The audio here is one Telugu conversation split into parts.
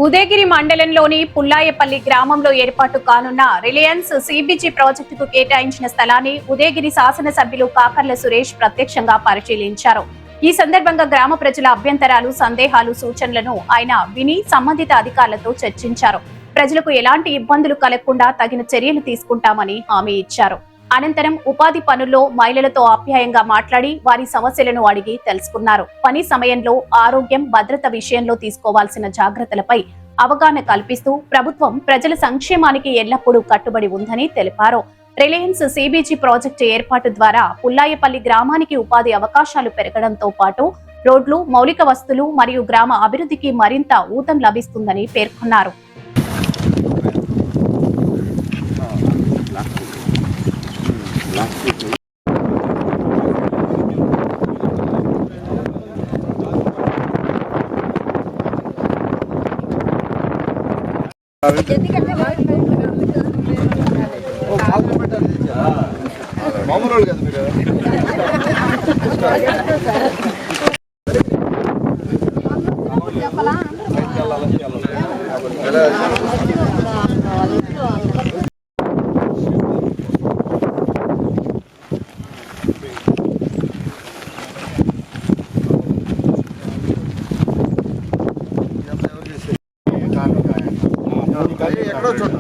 ఉదయగిరి మండలంలోని పుల్లాయపల్లి గ్రామంలో ఏర్పాటు కానున్న రిలయన్స్ సిబిజి ప్రాజెక్టుకు కేటాయించిన స్థలాన్ని ఉదయగిరి శాసనసభ్యులు కాకర్ల సురేష్ ప్రత్యక్షంగా పరిశీలించారు. ఈ సందర్భంగా గ్రామ ప్రజల అభ్యంతరాలు, సందేహాలు, సూచనలను ఆయన విని సంబంధిత అధికారులతో చర్చించారు. ప్రజలకు ఎలాంటి ఇబ్బందులు కలగకుండా తగిన చర్యలు తీసుకుంటామని హామీ ఇచ్చారు. అనంతరం ఉపాధి పనుల్లో మహిళలతో ఆప్యాయంగా మాట్లాడి వారి సమస్యలను అడిగి తెలుసుకున్నారు. పని సమయంలో ఆరోగ్యం, భద్రత విషయంలో తీసుకోవాల్సిన జాగ్రత్తలపై అవగాహన కల్పిస్తూ ప్రభుత్వం ప్రజల సంక్షేమానికి ఎల్లప్పుడూ కట్టుబడి ఉందని తెలిపారు. రిలయన్స్ సిబిజి ప్రాజెక్టు ఏర్పాటు ద్వారా పుల్లాయపల్లి గ్రామానికి ఉపాధి అవకాశాలు పెరగడంతో పాటు రోడ్లు, మౌలిక వస్తువులు మరియు గ్రామ అభివృద్ధికి మరింత ఊతం లభిస్తుందని పేర్కొన్నారు. మామూలు కదా మీరు ఎక్కడో చూడండి.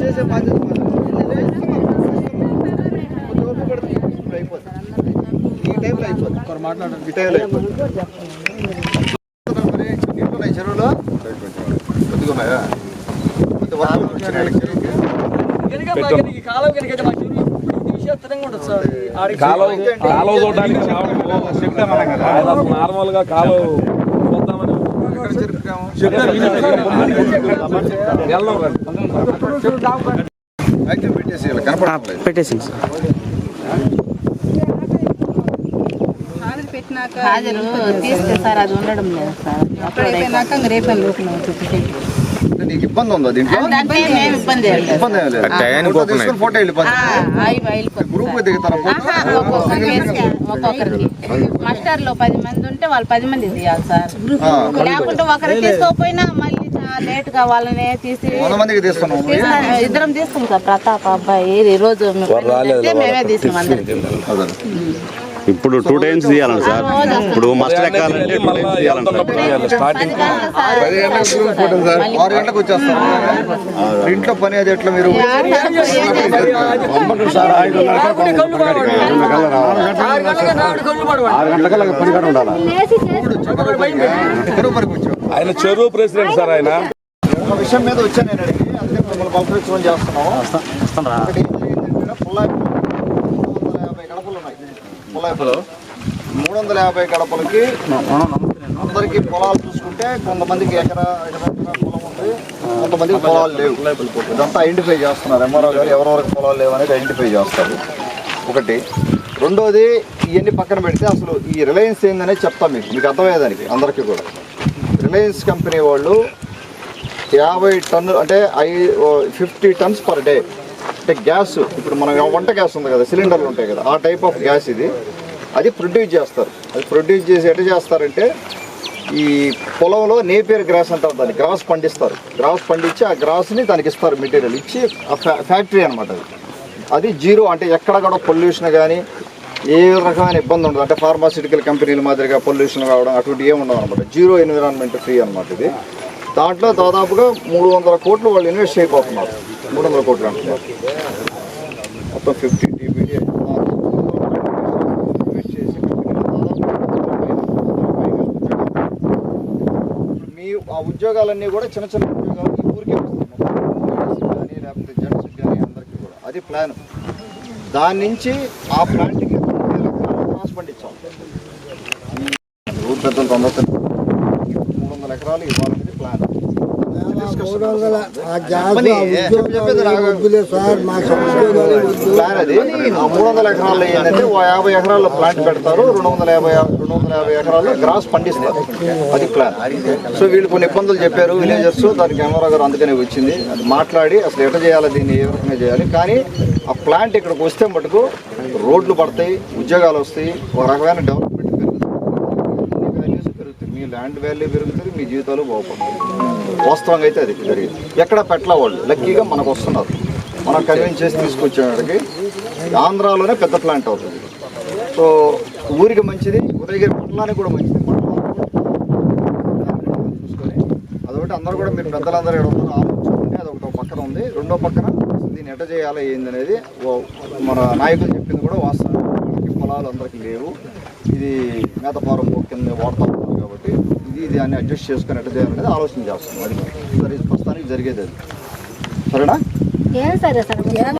చేసే బాధ్యత ఈ టైంలో అయిపోతుంది. ఒకరు మాట్లాడండి. ఈ టైంలో అయిపోతుంది. చెరువులో కొద్దిగా ఉన్నాయా? నార్మల్ గా కాలువ పెట్టేసింది సార్. తీస్తే సార్ అది ఉండడం లేదు సార్. అప్పుడైపోయినాక రేపు నీకు ఇబ్బంది ఉందా దీంట్లో? ఇబ్బంది ఫోటో గ్రూప్ దిగుతారా? ఒక్కొక్కరికి మాస్టర్లో 10 మంది ఉంటే వాళ్ళు 10 మంది తీయాలి సార్. లేకుంటే ఒకరు తీసుకోపోయినా మళ్ళీ లేట్ గా వాళ్ళనే తీసి ఇద్దరం తీసుకున్నాం సార్. ప్రతాప్ అబ్బాయి ఈ రోజు మేమే తీసుకున్నాం అందరికి. ఇప్పుడు 2 టైమ్స్ తీయాలండి సార్. ఇప్పుడు మస్ట్ ఎక్కాలంటే 2 టైమ్స్ తీయాలండి సార్. 6 గంటలకు వచ్చేస్తారు. ఇంట్లో పని అది ఎట్లా మీరు? సార్ 6 గంటలకల్లా పని కాడ ఉండాలి. ఆయన చెరువు ప్రెసిడెంట్ సార్. ఆయన ఒక విషయం మీద వచ్చాను నేను అడిగి, అందుకే మిమ్మల్ని పలకరించమని చేస్తున్నాం. పుల్లాయపల్లి 350 గడపలకి అందరికి పొలాలు చూసుకుంటే కొంతమందికి ఎకరా పొలం ఉంది, కొంతమందికి పొలాలు లేవు. ఇదంతా ఐడెంటిఫై చేస్తున్నారు ఎంఆర్ఓ గారు. ఎవరెవరికి పొలాలు లేవు అనేది ఐడెంటిఫై చేస్తారు. ఒకటి. రెండోది, ఇవన్నీ పక్కన పెడితే అసలు ఈ రిలయన్స్ ఏందనేది చెప్తాం మీకు అర్థమయ్యేదానికి అందరికీ కూడా. రిలయన్స్ కంపెనీ వాళ్ళు 50 టన్నులు అంటే 50 టన్స్ పర్ డే అంటే గ్యాస్, ఇప్పుడు మనం వంట గ్యాస్ ఉంది కదా, సిలిండర్లు ఉంటాయి కదా, ఆ టైప్ ఆఫ్ గ్యాస్ ఇది. అది ప్రొడ్యూస్ చేస్తారు. అది ప్రొడ్యూస్ చేసి ఎట్లా చేస్తారంటే ఈ పొలంలో నేపియర్ గ్రాస్ అంటారు, దాన్ని గ్రాస్ పండిస్తారు. గ్రాస్ పండించి ఆ గ్రాస్ని దానికి ఇస్తారు, మెటీరియల్ ఇచ్చి ఫ్యాక్టరీ అనమాట. అది జీరో, అంటే ఎక్కడ కూడా పొల్యూషన్ కానీ ఏ రకమైన ఇబ్బంది ఉండదు. అంటే ఫార్మాసిటికల్ కంపెనీల మాదిరిగా పొల్యూషన్ కావడం అటువంటి ఏమి ఉండదు అనమాట. జీరో ఎన్విరాన్మెంట్ ఫ్రీ అనమాట ఇది. దాంట్లో దాదాపుగా 300 కోట్లు వాళ్ళు ఇన్వెస్ట్ చేయబోతున్నారు. 300 కోట్లు అంటున్నారు. మొత్తం 50 TBD ఇన్వెస్ట్ చేసి మీ ఆ ఉద్యోగాలన్నీ కూడా చిన్న చిన్న ఉద్యోగాలు ఈ ఊరికే వస్తాయి కానీ, లేకపోతే జెంట్స్ కానీ అందరికీ కూడా. అది ప్లాన్. దాని నుంచి ఆ ప్లాంట్కి క్రాస్ పండించాం. ఊరు పెద్దలు 300 ఎకరాలు ఇవ్వాలనేది ప్లాన్. డిస్కషన్ సార్ ప్లాన్ అది. ఆ 300 ఎకరాల్లో ఏంటంటే 50 ఎకరాల్లో ప్లాంట్ పెడతారు, 250 ఎకరాల్లో గ్రాస్ పండిస్తారు. అది ప్లాన్. సో వీళ్ళు కొన్ని ఇబ్బందులు చెప్పారు విలేజర్స్, దానికి కెమెరా గారు అందుకనే వచ్చింది. అది మాట్లాడి అసలు ఎట్లా చేయాలి, దీన్ని ఏ రకంగా చేయాలి. కానీ ఆ ప్లాంట్ ఇక్కడికి వస్తే మటుకు రోడ్లు పడతాయి, ఉద్యోగాలు వస్తాయి, ఒక రకమైన డెవలప్మెంట్ పెరుగుతుంది, మీ ల్యాండ్ వాల్యూ పెరుగుతుంది, మీ జీవితాలు బాగుపడతాయి. వాస్తవంగా అయితే అది జరిగింది. ఎక్కడ పెట్టలా వాళ్ళు లక్కీగా మనకు వస్తున్నారు. మనం కన్విన్స్ చేసి తీసుకొచ్చేవాడికి ఆంధ్రాలోనే పెద్ద ప్లాంట్ అవుతుంది. సో ఊరికి మంచిది, ఉదయగిరి మండలానికి కూడా మంచిది. చూసుకొని అదొకటి అందరూ కూడా మీరు పెద్దలందరూ ఇక్కడ ఉన్నారు ఆలోచించుకుంటే అదొకటి పక్కన ఉంది. రెండో పక్కన దీన్ని ఎట్ట చేయాలి ఏంది అనేది మన నాయకులు చెప్పింది కూడా వాస్తవం. పొలాలు అందరికీ లేవు, ఇది మేతపారం కింద వాడుతూ ఉన్నారు కాబట్టి ఇది అన్ని అడ్జస్ట్ చేసుకొని ఎట్ట చేయాలనేది ఆలోచన చేస్తాం. అది సరే ప్రస్తుతానికి జరిగేది అది. సరేనా?